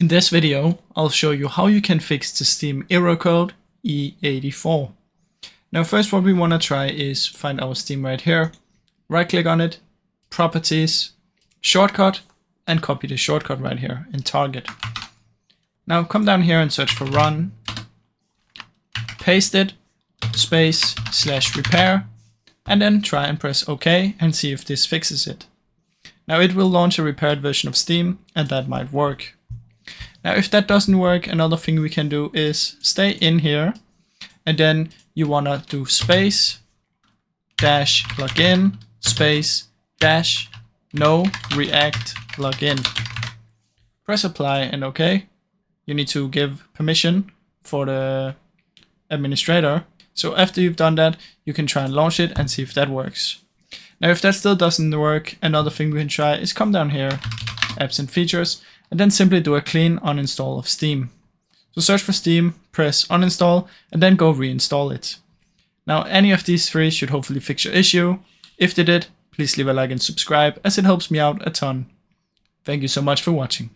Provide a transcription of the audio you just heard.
In this video, I'll show you how you can fix the Steam error code e84. Now first what we want to try is find our Steam right here, right click on it, properties, shortcut, and copy the shortcut right here in target. Now come down here and search for run, paste it, space /repair, and then try and press OK and see if this fixes it. Now it will launch a repaired version of Steam and that might work. Now if that doesn't work, another thing we can do is stay in here and then you want to do space dash login space dash no react login. Press apply and OK. You need to give permission for the administrator. So after you've done that, you can try and launch it and see if that works. Now if that still doesn't work, another thing we can try is come down here, apps and features, and then simply do a clean uninstall of Steam. So search for Steam, press uninstall, and then go reinstall it. Now any of these three should hopefully fix your issue. If they did, please leave a like and subscribe as it helps me out a ton. Thank you so much for watching.